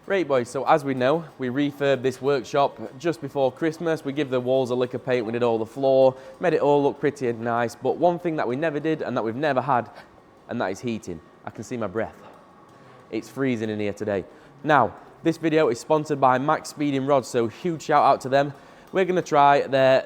Right boys, so as we know, we refurbed this workshop just before Christmas. We give the walls a lick of paint, we did all the floor, made it all look pretty and nice, but one thing that we never did and that we've never had, and that is heating. I can see my breath. It's freezing in here today. Now, this video is sponsored by Maxspeedingrods, so huge shout out to them. We're gonna try their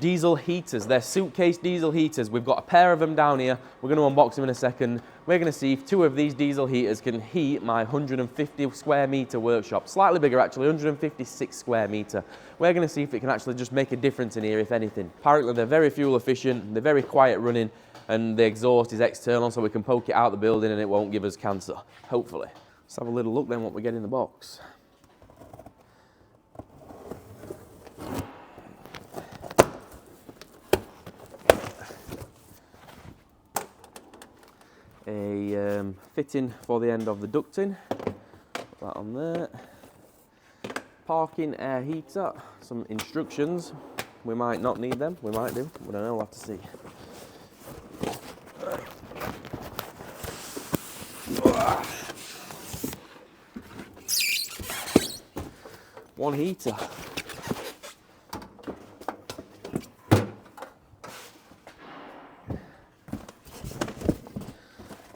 diesel heaters, their suitcase diesel heaters. We've got a pair of them down here. We're going to unbox them in a second. We're going to see if 2 of these diesel heaters can heat my 150 square meter workshop. Slightly bigger actually, 156 square meter. We're going to see if it can actually just make a difference in here, if anything. Apparently they're very fuel efficient, they're very quiet running, and the exhaust is external so we can poke it out the building and it won't give us cancer, hopefully. Let's have a little look then what we get in the box. A fitting for the end of the ducting, put that on there. Parking air heater, some instructions. We might not need them, we might do, we don't know, we'll have to see. One heater.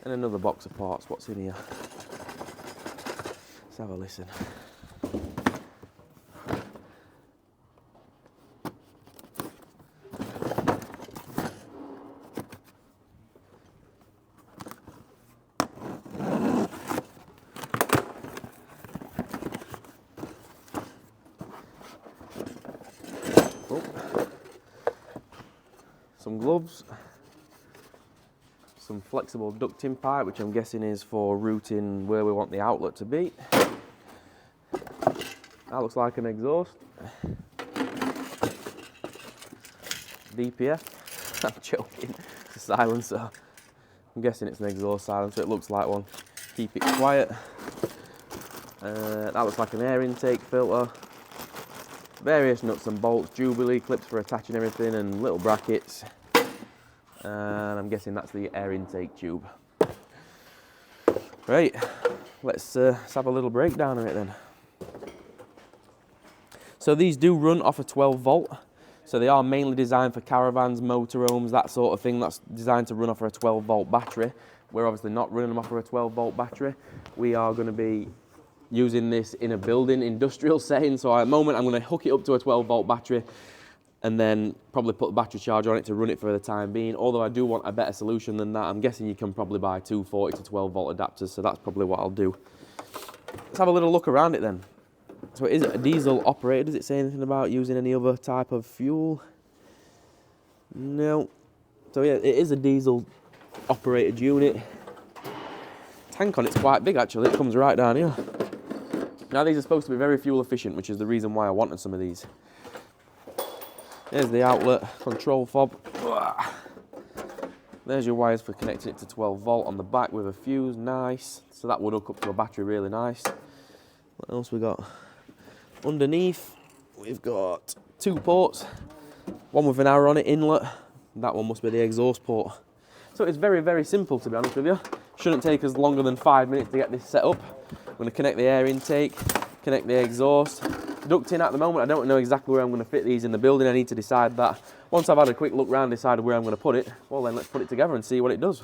And another box of parts. What's in here? Let's have a listen. Oh. Some gloves. Some flexible ducting pipe, which I'm guessing is for routing where we want the outlet to be. That looks like an exhaust. DPF. I'm joking. It's a silencer. I'm guessing it's an exhaust silencer. It looks like one. Keep it quiet. That looks like an air intake filter. Various nuts and bolts, Jubilee clips for attaching everything, and little brackets. And I'm guessing that's the air intake tube. Right, let's have a little breakdown of it then. So these do run off a 12 volt. So they are mainly designed for caravans, motorhomes, that sort of thing. That's designed to run off of a 12 volt battery. We're obviously not running them off of a 12 volt battery. We are going to be using this in a building, industrial setting. So at the moment I'm going to hook it up to a 12 volt battery and then probably put the battery charger on it to run it for the time being. Although I do want a better solution than that. I'm guessing you can probably buy 240 to 12 volt adapters, so that's probably what I'll do. Let's have a little look around it then. So is it a diesel operated? Does it say anything about using any other type of fuel? No. So yeah, it is a diesel operated unit. Tank on it's quite big actually, it comes right down here. Now these are supposed to be very fuel efficient, which is the reason why I wanted some of these. There's the outlet control fob. There's your wires for connecting it to 12 volt on the back with a fuse, nice. So that would hook up to a battery really nice. What else we got? Underneath, we've got 2 ports. One with an arrow on it, inlet. That one must be the exhaust port. So it's very, very simple to be honest with you. Shouldn't take us longer than 5 minutes to get this set up. I'm going to connect the air intake, connect the exhaust. Ducting at the moment, I don't know exactly where I'm going to fit these in the building. I need to decide that. Once I've had a quick look around, decided where I'm going to put it, well then let's put it together and see what it does.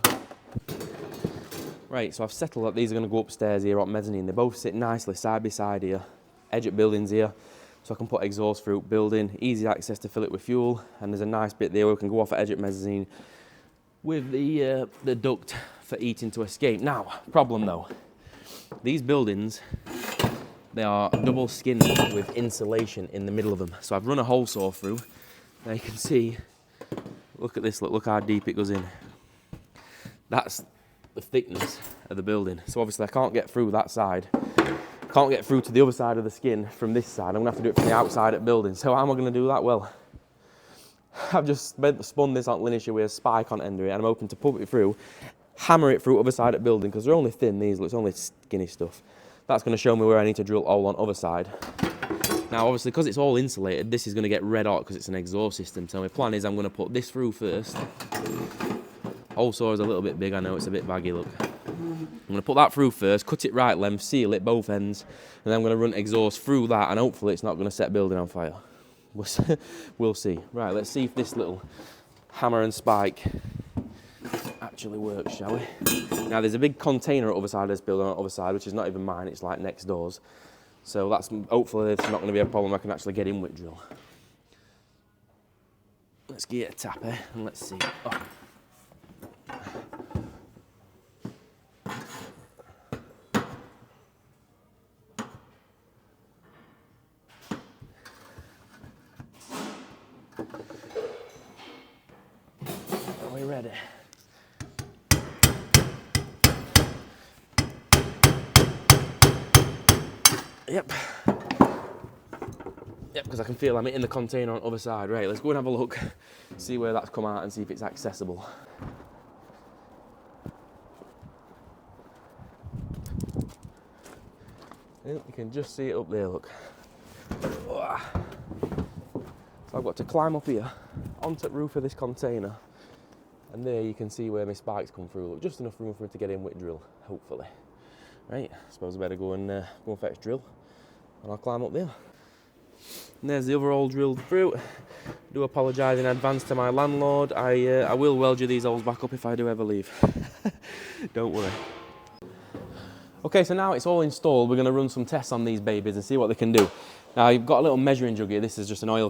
Right, so I've settled that these are going to go upstairs here on mezzanine. They both sit nicely side by side here, edge at buildings here, so I can put exhaust through building, easy access to fill it with fuel, and there's a nice bit there where we can go off at edge at mezzanine with the duct for heating to escape. Now, problem though, these buildings, they are double skinned with insulation in the middle of them. So I've run a hole saw through. Now you can see, look at this, look how deep it goes in. That's the thickness of the building. So obviously I can't get through that side. Can't get through to the other side of the skin from this side. I'm gonna have to do it from the outside at building. So how am I gonna do that? Well, I've just spun this on linear with a spike on end of it, and I'm hoping to pump it through, hammer it through other side at building, because they're only thin, these, it's only skinny stuff. That's going to show me where I need to drill all on other side. Now obviously because it's all insulated, this is going to get red hot because it's an exhaust system, so my plan is I'm going to put this through first. Hole saw is a little bit big, I know it's a bit baggy, look. I'm going to put that through first, cut it right length, seal it both ends, and then I'm going to run exhaust through that, and hopefully it's not going to set building on fire. We'll see. Right, let's see if this little hammer and spike actually works, shall we? Now there's a big container at the other side of this building, on the other side, which is not even mine, it's like next door's. So that's, hopefully it's not going to be a problem, I can actually get in with drill. Let's give it a tap here, and let's see. Oh. Are we ready? Yep. Yep, because I can feel I'm hitting the container on the other side. Right, let's go and have a look, see where that's come out and see if it's accessible. You can just see it up there, look. So I've got to climb up here, onto the roof of this container, and there you can see where my spikes come through. Look, just enough room for me to get in with drill, hopefully. Right, I suppose I better go and fetch drill, and I'll climb up there. And there's the other hole drilled through. I do apologise in advance to my landlord. I will weld you these holes back up if I do ever leave. Don't worry. Okay, so now it's all installed, we're going to run some tests on these babies and see what they can do. Now you've got a little measuring jug here. This is just an oil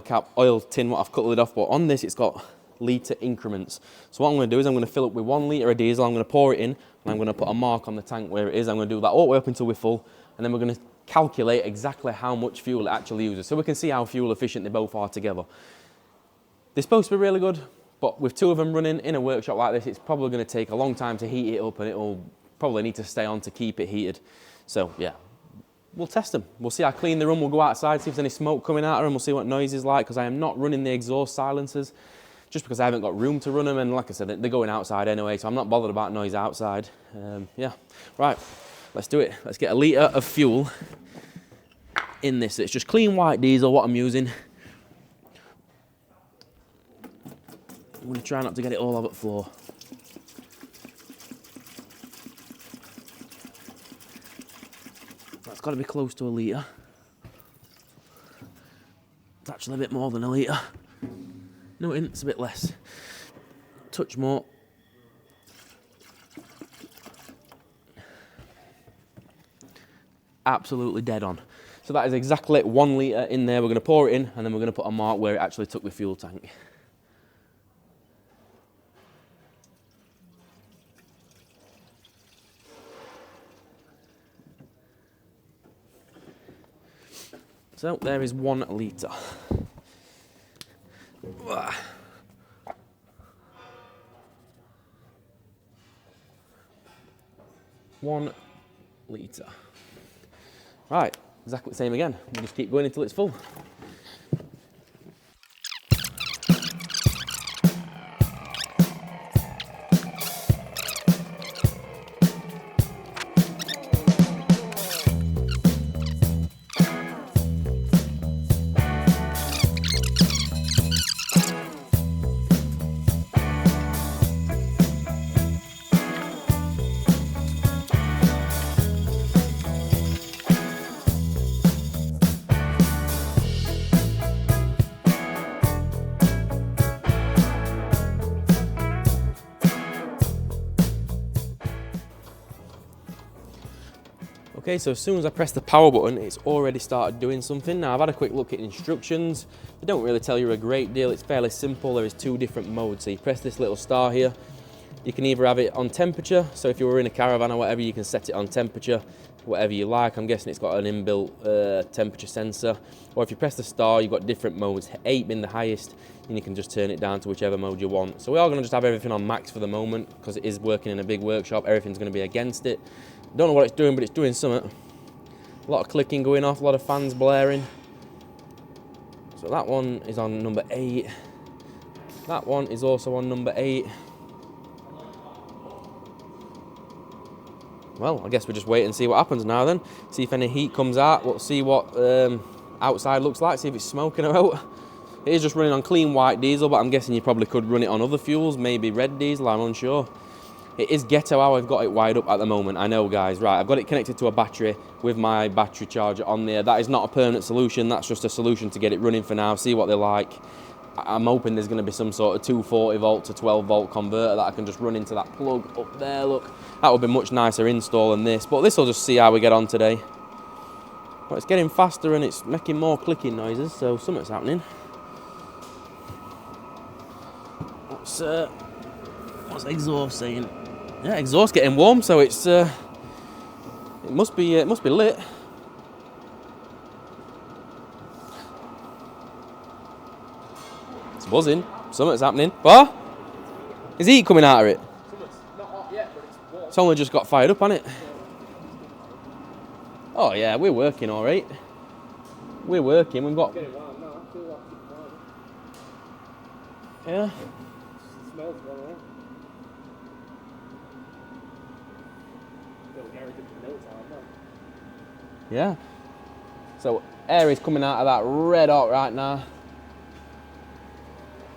tin what I've cut the lid off, but on this it's got litre increments. So what I'm going to do is I'm going to fill up with 1 litre of diesel, I'm going to pour it in, and I'm going to put a mark on the tank where it is. I'm going to do that all the way up until we're full, and then we're going to calculate exactly how much fuel it actually uses, so we can see how fuel efficient they both are together. They're supposed to be really good, but with 2 of them running in a workshop like this, it's probably going to take a long time to heat it up, and it'll probably need to stay on to keep it heated. So yeah, we'll test them. We'll see how clean they run. We'll go outside, see if there's any smoke coming out of them. We'll see what noise is like, because I am not running the exhaust silencers just because I haven't got room to run them. And like I said, they're going outside anyway, so I'm not bothered about noise outside. Yeah, right, let's do it. Let's get 1 litre of fuel in this. It's just clean white diesel, what I'm using. I'm going to try not to get it all over the floor. That's got to be close to 1 litre. It's actually a bit more than 1 litre. No, it isn't, it's a bit less. Touch more. Absolutely dead on. So that is exactly 1 litre in there. We're going to pour it in, and then we're going to put a mark where it actually took the fuel tank. So there is 1 litre. 1 litre. Right, exactly the same again. We'll just keep going until it's full. Okay, so as soon as I press the power button, it's already started doing something. Now I've had a quick look at instructions. They don't really tell you a great deal. It's fairly simple. There is 2 different modes. So you press this little star here. You can either have it on temperature. So if you were in a caravan or whatever, you can set it on temperature, whatever you like. I'm guessing it's got an inbuilt temperature sensor. Or if you press the star, you've got different modes, 8 being the highest, and you can just turn it down to whichever mode you want. So we are going to just have everything on max for the moment, because it is working in a big workshop. Everything's going to be against it. Don't know what it's doing, but it's doing something. A lot of clicking going off, a lot of fans blaring. So that one is on number 8. That one is also on number 8. Well, I guess we just wait and see what happens now then. See if any heat comes out. We'll see what outside looks like, see if it's smoking out. It is just running on clean white diesel, but I'm guessing you probably could run it on other fuels, maybe red diesel, I'm unsure. It is ghetto how I've got it wired up at the moment, I know guys. Right, I've got it connected to a battery with my battery charger on there. That is not a permanent solution, that's just a solution to get it running for now, see what they're like. I'm hoping there's going to be some sort of 240 volt to 12 volt converter that I can just run into that plug up there, look. That would be much nicer install than this, but this will just see how we get on today. But it's getting faster and it's making more clicking noises, so something's happening. What's exhaust saying? Yeah, exhaust getting warm, so it's it must be lit. It's buzzing. Something's happening. What? Is heat coming out of it? Something's not hot yet, but it's warm. It's only just got fired up, hasn't it? Oh yeah, we're working all right. We're working. We've got. Getting warm now. I feel like it's warm. Yeah. It smells well, right? Little air different notes out now. Yeah. So air is coming out of that red hot right now.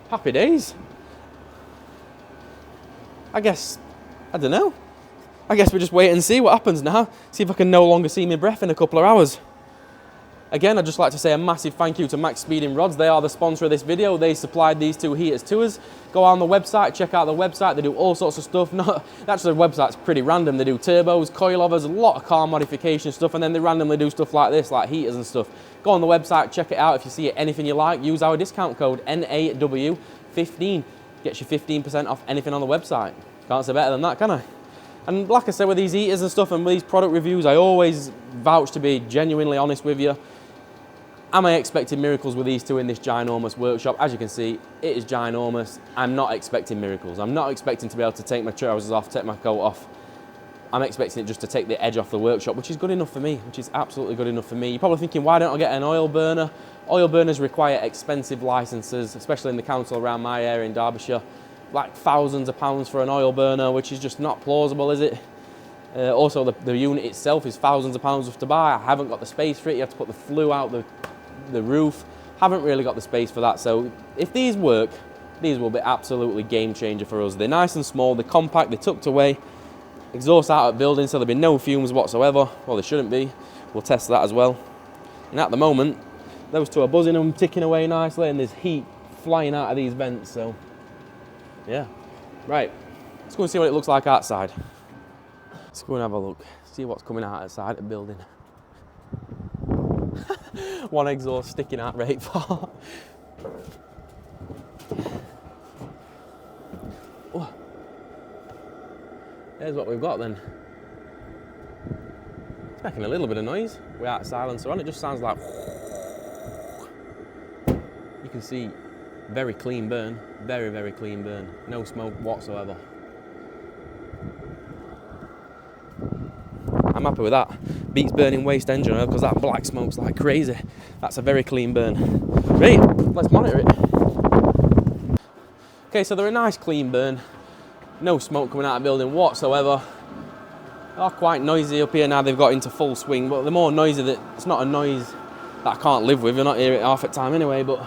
Happy days. I guess, I don't know. I guess we just wait and see what happens now. See if I can no longer see my breath in a couple of hours. Again, I'd just like to say a massive thank you to Maxspeedingrods. They are the sponsor of this video. They supplied these two heaters to us. Go on the website, check out the website. They do all sorts of stuff. Actually, the website's pretty random. They do turbos, coilovers, a lot of car modification stuff, and then they randomly do stuff like this, like heaters and stuff. Go on the website, check it out. If you see anything you like, use our discount code NAWFABZ. Gets you 15% off anything on the website. Can't say better than that, can I? And like I said, with these heaters and stuff and with these product reviews, I always vouch to be genuinely honest with you. Am I expecting miracles with these two in this ginormous workshop? As you can see, it is ginormous. I'm not expecting miracles. I'm not expecting to be able to take my trousers off, take my coat off. I'm expecting it just to take the edge off the workshop, which is good enough for me, which is absolutely good enough for me. You're probably thinking, why don't I get an oil burner? Oil burners require expensive licenses, especially in the council around my area in Derbyshire. Like thousands of pounds for an oil burner, which is just not plausible, is it? Also, the unit itself is thousands of pounds to buy. I haven't got the space for it. You have to put the flue out the roof. Haven't really got the space for that. So if these work, these will be absolutely game changer for us. They're nice and small, they're compact, they're tucked away. Exhaust out of building, so there'll be no fumes whatsoever. Well, there shouldn't be. We'll test that as well. And at the moment, those two are buzzing and ticking away nicely, and there's heat flying out of these vents, so yeah. Right, let's go and see what it looks like outside. Let's go and have a look, see what's coming out outside the building. One exhaust sticking out right far. Oh. There's what we've got then. It's making a little bit of noise without silencer on. It just sounds like. You can see very clean burn, very, very clean burn. No smoke whatsoever. I'm happy with that. Beats burning waste engine oil because that black smoke's like crazy. That's a very clean burn. Right, let's monitor it. Okay, so they're a nice clean burn. No smoke coming out of the building whatsoever. They are quite noisy up here now. They've got into full swing, but they're more noisy that it's not a noise that I can't live with. You're not hear it half the time anyway, but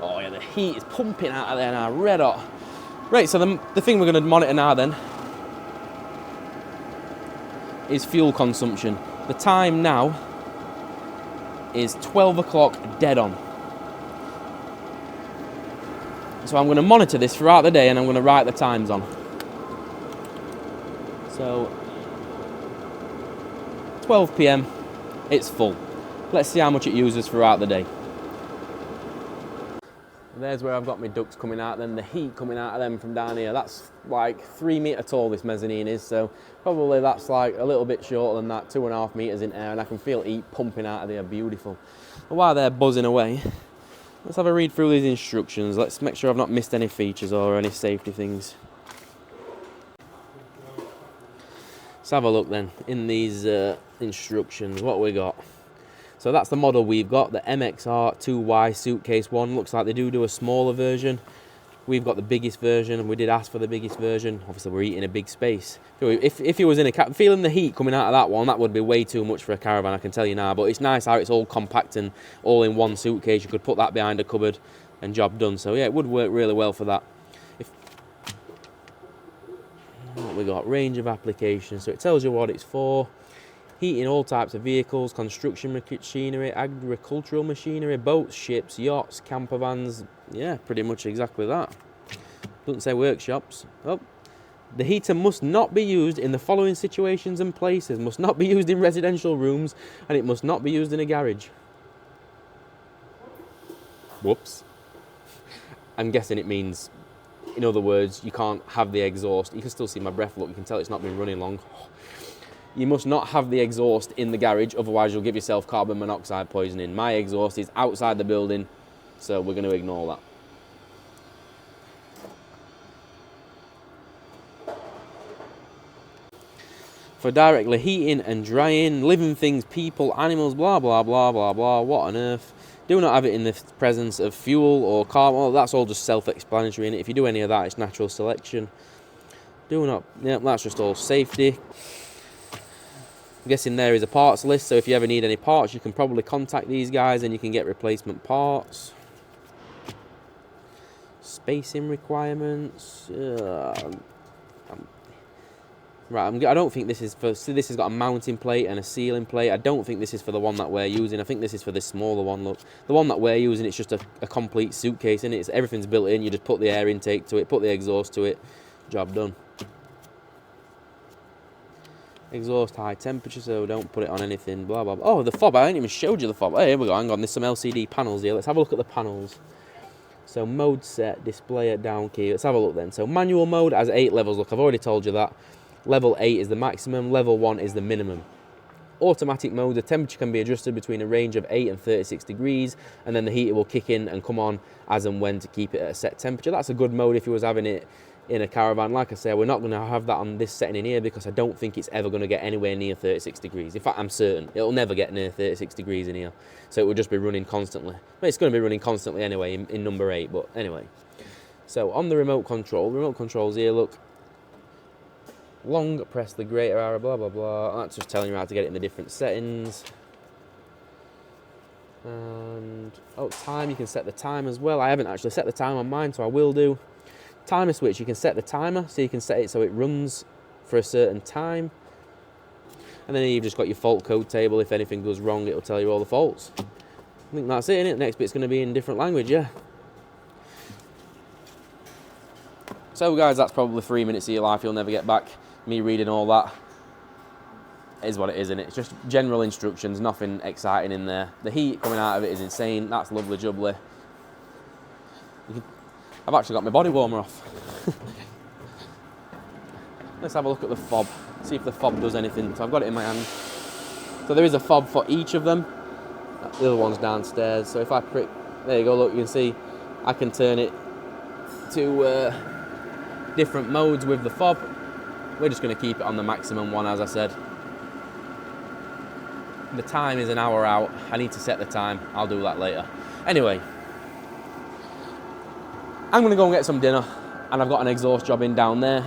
oh yeah, the heat is pumping out of there now, red hot. Right, so the thing we're going to monitor now then is fuel consumption. The time now is 12 o'clock dead on. So I'm going to monitor this throughout the day and I'm going to write the times on. So 12 PM, it's full. Let's see how much it uses throughout the day. There's where I've got my ducts coming out, then the heat coming out of them from down here. That's like 3 metre tall, this mezzanine is, so probably that's like a little bit shorter than that, 2.5 metres in air, and I can feel heat pumping out of there, beautiful. And while they're buzzing away, let's have a read through these instructions. Let's make sure I've not missed any features or any safety things. Let's have a look then in these instructions, what we got. So that's the model we've got, the MXR2Y Suitcase 1. Looks like they do a smaller version. We've got the biggest version, and we did ask for the biggest version. Obviously, we're eating a big space. If he was in a feeling the heat coming out of that one, that would be way too much for a caravan, I can tell you now. But it's nice how it's all compact and all in one suitcase. You could put that behind a cupboard and job done. So yeah, it would work really well for that. What we got? Range of applications. So it tells you what it's for. Heating all types of vehicles, construction machinery, agricultural machinery, boats, ships, yachts, camper vans. Yeah, pretty much exactly that. Doesn't say workshops. Oh. The heater must not be used in the following situations and places. Must not be used in residential rooms, and it must not be used in a garage. Whoops. I'm guessing it means, in other words, you can't have the exhaust. You can still see my breath, look, you can tell it's not been running long. You must not have the exhaust in the garage, otherwise you'll give yourself carbon monoxide poisoning. My exhaust is outside the building, so we're going to ignore that. For directly heating and drying, living things, people, animals, blah, blah, blah, blah, blah, what on earth. Do not have it in the presence of fuel or carbon. Well, that's all just self-explanatory in it. If you do any of that, it's natural selection. Do not, yeah, that's just all safety. I'm guessing there is a parts list, so if you ever need any parts, you can probably contact these guys and you can get replacement parts. Spacing requirements. Right, I don't think this is for, see, this has got a mounting plate and a sealing plate. I don't think this is for the one that we're using. I think this is for this smaller one, look. The one that we're using, it's just a complete suitcase, and it's everything's built in. You just put the air intake to it, put the exhaust to it, job done. Exhaust high temperature, so don't put it on anything, blah, blah, blah. Oh, the fob, I ain't even showed you the fob. Hey, here we go, hang on, there's some LCD panels here. Let's have a look at the panels. So mode set, display at down key. Let's have a look then. So manual mode has 8 levels. Look, I've already told you that. Level 8 is the maximum, level 1 is the minimum. Automatic mode, the temperature can be adjusted between a range of 8 and 36 degrees, and then the heater will kick in and come on as and when to keep it at a set temperature. That's a good mode if you was having it in a caravan. Like I say, we're not going to have that on this setting in here because I don't think it's ever going to get anywhere near 36 degrees. In fact, I'm certain it'll never get near 36 degrees in here. So it will just be running constantly. But it's going to be running constantly anyway in number 8, but anyway. So on the remote controls here, look. Long press the greater arrow, blah, blah, blah. That's just telling you how to get it in the different settings. And, oh, time, you can set the time as well. I haven't actually set the time on mine, so I will do. Timer switch, you can set the timer, so you can set it so it runs for a certain time. And then you've just got your fault code table. If anything goes wrong, it'll tell you all the faults. I think that's it, innit? Next bit's going to be in different language, yeah. So guys, that's probably 3 minutes of your life you'll never get back. Me reading all that is what it is, isn't it? It's just general instructions, nothing exciting in there. The heat coming out of it is insane. That's lovely jubbly. I've actually got my body warmer off. Let's have a look at the fob, see if the fob does anything. So I've got it in my hand. So there is a fob for each of them. The other one's downstairs. So if I prick, there you go, look, you can see I can turn it to different modes with the fob. We're just going to keep it on the maximum one, as I said. The time is an hour out. I need to set the time. I'll do that later. Anyway, I'm going to go and get some dinner, and I've got an exhaust job in down there.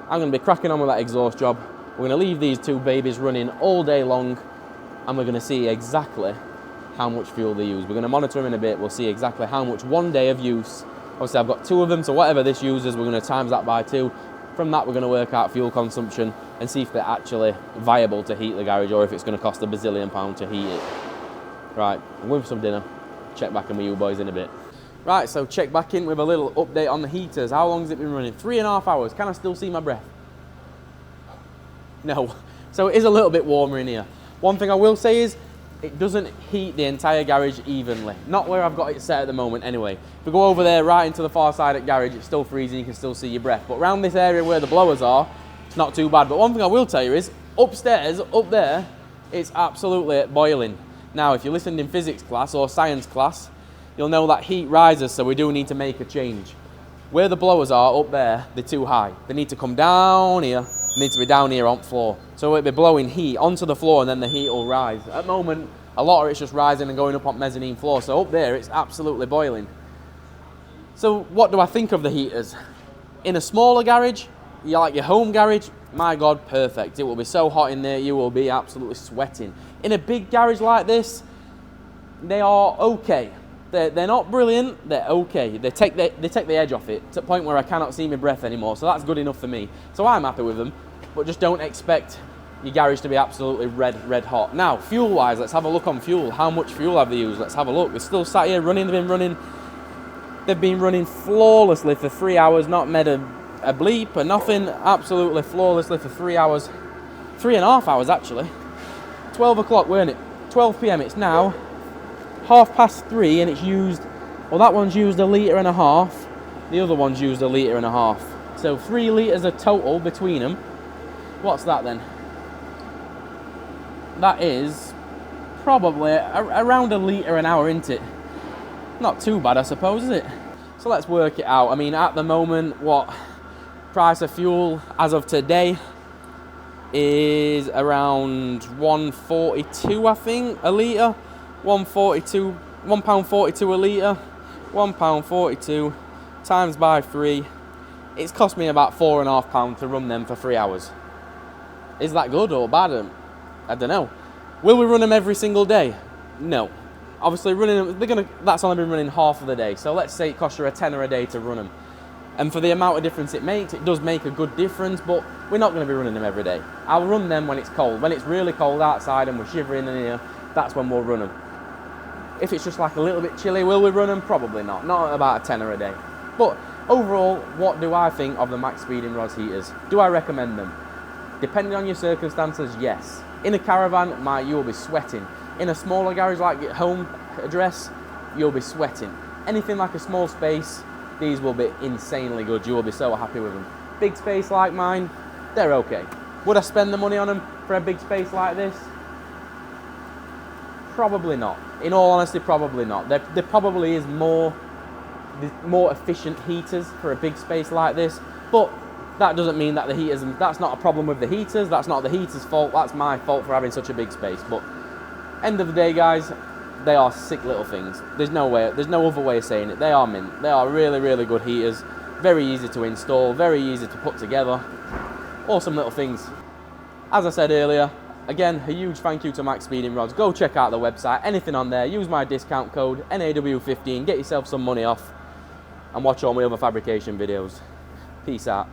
I'm going to be cracking on with that exhaust job. We're going to leave these two babies running all day long, and we're going to see exactly how much fuel they use. We're going to monitor them in a bit. We'll see exactly how much one day of use. Obviously, I've got 2 of them, so whatever this uses, we're going to times that by 2. From that, we're going to work out fuel consumption and see if they're actually viable to heat the garage or if it's going to cost a bazillion pound to heat it. Right, I'm going for some dinner. Check back in with you boys in a bit. Right, so check back in with a little update on the heaters. How long has it been running? 3.5 hours. Can I still see my breath? No. So it is a little bit warmer in here. One thing I will say is it doesn't heat the entire garage evenly. Not where I've got it set at the moment anyway. If we go over there right into the far side at garage, it's still freezing, you can still see your breath. But around this area where the blowers are, it's not too bad. But one thing I will tell you is, upstairs, up there, it's absolutely boiling. Now, if you listened in physics class or science class, you'll know that heat rises, so we do need to make a change. Where the blowers are up there, they're too high. They need to come down here, they need to be down here on the floor. So it'll be blowing heat onto the floor and then the heat will rise. At the moment, a lot of it's just rising and going up on mezzanine floor. So up there, it's absolutely boiling. So what do I think of the heaters? In a smaller garage, you like your home garage, my God, perfect. It will be so hot in there, you will be absolutely sweating. In a big garage like this, they are okay. They're not brilliant, they're okay. They take the edge off it to the point where I cannot see my breath anymore, so that's good enough for me. So I'm happy with them, but just don't expect your garage to be absolutely red hot. Now, fuel-wise, let's have a look on fuel. How much fuel have they used? Let's have a look. They're still sat here running, they've been running flawlessly for 3 hours, not made a bleep or nothing, absolutely flawlessly for 3 hours. 3.5 hours actually. 12 o'clock, weren't it? 12 p.m. It's now 3:30 and it's used, well, that one's used 1.5 litres, the other one's used 1.5 litres. So 3 litres of total between them. What's that then? That is probably around 1 litre an hour, isn't it? Not too bad, I suppose, is it? So let's work it out. I mean, at the moment, what price of fuel as of today is around £1.42, I think, a litre. £1.42 a litre. £1.42 times by 3. It's cost me about £4.5 to run them for 3 hours. Is that good or bad? I don't know. Will we run them every single day? No. Obviously, running them, that's only been running half of the day. So let's say it costs you a tenner a day to run them. And for the amount of difference it makes, it does make a good difference, but we're not going to be running them every day. I'll run them when it's cold. When it's really cold outside and we're shivering in here, that's when we'll run them. If it's just like a little bit chilly, will we run them? Probably not. Not about a tenner a day. But overall, what do I think of the Maxspeedingrods heaters? Do I recommend them? Depending on your circumstances, yes. In a caravan, you will be sweating. In a smaller garage like your home address, you'll be sweating. Anything like a small space, these will be insanely good. You will be so happy with them. Big space like mine, they're okay. Would I spend the money on them for a big space like this? Probably not. In all honesty, probably not. There probably is more efficient heaters for a big space like this, but that doesn't mean that the heaters, that's not a problem with the heaters, that's not the heaters' fault, that's my fault for having such a big space. But end of the day, guys, they are sick little things. There's no other way of saying it. They are mint. They are really, really good heaters. Very easy to install, very easy to put together. Awesome little things. As I said earlier, again, a huge thank you to Maxspeedingrods. Go check out the website, anything on there. Use my discount code, NAWFABZ, get yourself some money off, and watch all my other fabrication videos. Peace out.